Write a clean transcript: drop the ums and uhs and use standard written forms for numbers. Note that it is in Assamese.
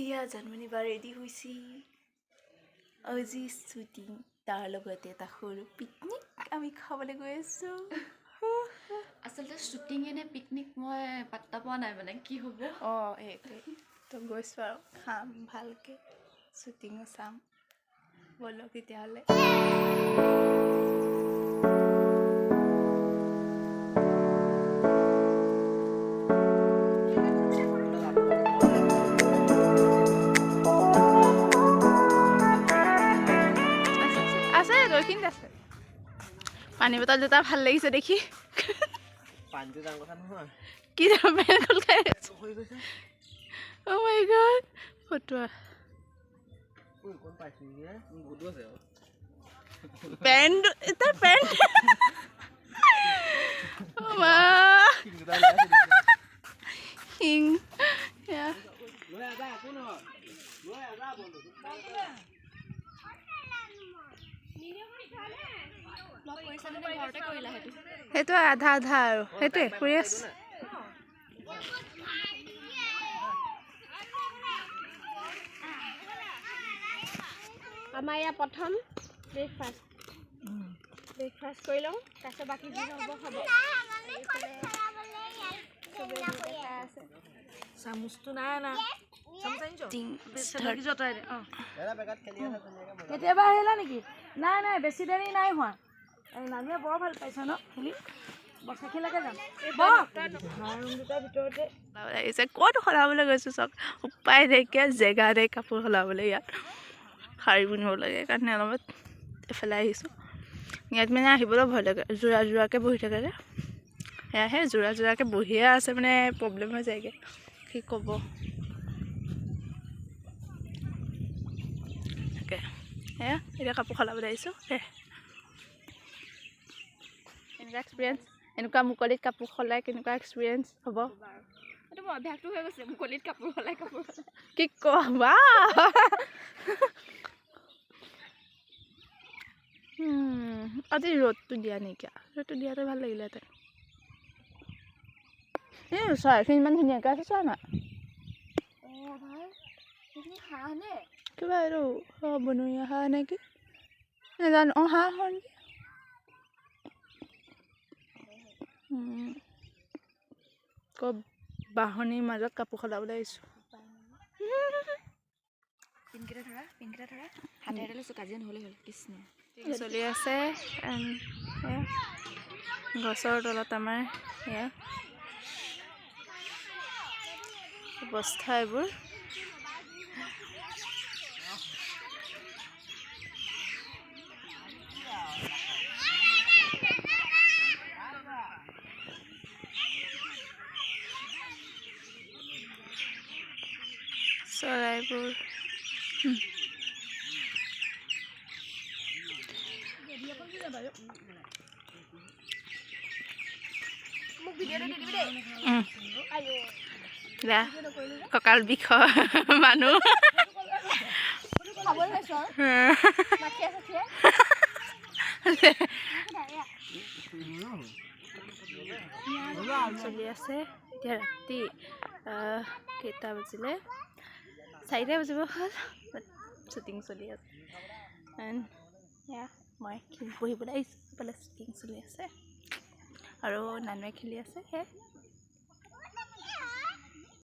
এয়া জানমণি বা ৰেডি হৈছি আজি শ্বুটিং তাৰ লগতে এটা সৰু পিকনিক আমি খাবলৈ গৈ আছো আচলতে শ্বুটিং এনে পিকনিক মই পাত্তা পোৱা নাই মানে কি হ'ব এইটোৱে তো গৈছোঁ আৰু খাম ভালকৈ শ্বুটিঙো চাম ব'লক তেতিয়াহ'লে পানী বটল দুটা ভাল লাগিছে দেখি পানীটো ডাঙৰ কথা নহয় কি পেন খোল খাই অ' মাই গড ফটোৱা পেণ্ট এটা পেণ্ট মা হিং সেইটো আধা আধা আৰু সেইটোৱে কৰি আছো আমাৰ ইয়াৰ প্ৰথম ব্ৰেকফাষ্ট কৰি লওঁ তাৰপিছত বাকী যি হ'ব হ'ব চামুচটো নাই না কেতিয়াবা আহিলা নেকি নাই নাই বেছি দেৰি নাই হোৱা নানুৱে বৰ ভাল পাইছ ন খেলি বছাখিলৈকে যাম ভিতৰতে লাগিছে ক'ত সলাবলৈ গৈছোঁ চব উপায় নাইকিয়া জেগা নাই কাপোৰ সলাবলৈ ইয়াত শাৰী পিন্ধিব লাগে কাৰণে অলপ এফালে আহিছোঁ ইয়াত মানে আহিবলৈ ভয় লাগে যোৰা যোৰাকৈ বহি থাকে যে সেয়াহে যোৰা যোৰাকৈ বহিয়ে আছে মানে প্ৰব্লেম হৈ যায়গৈ কি ক'ব তাকে সেয়া এতিয়া কাপোৰ সলাবলৈ আহিছোঁ এনেকুৱা এক্সপিৰিয়েঞ্চ এনেকুৱা মুকলিত কাপোৰ সলাই কেনেকুৱা এক্সপিৰিয়েঞ্চ হ'ব এইটো মোৰ অভ্যাসটো হৈ গৈছে মুকলিত কাপোৰ সলাই কি ক'বা আজি ৰ'দটো দিয়া নাইকিয়া ৰ'দটো দিয়াটো ভাল লাগিলেহেঁতেন এই চৰাইখিনি ইমান ধুনীয়াকৈ আছে চোৱা না হাঁহ নে কিবা এইটো বনৰীয়া হাঁহ নেকি নাজানো অঁ হাঁহ হয় নেকি আকৌ বাঁহনিৰ মাজত কাপোৰ সলাবলৈ আহিছোঁ পিনকেইটা ধৰা হাতেৰে লৈছোঁ কাজিয়া নহ'লে হ'ল কৃষ্ণ চলি আছে গছৰ তলত আমাৰ এয়া অৱস্থা এইবোৰ চৰাইবোৰ কঁকাল বিষ মানুহ চলি আছে এতিয়া ৰাতি কেইটা বাজিলে 4টা বাজিব হ'ল শ্বুটিং চলি আছে মই বহিবলৈ আহিছোঁ এইফালে শ্বুটিং চলি আছে আৰু নানুৱে খেলি আছে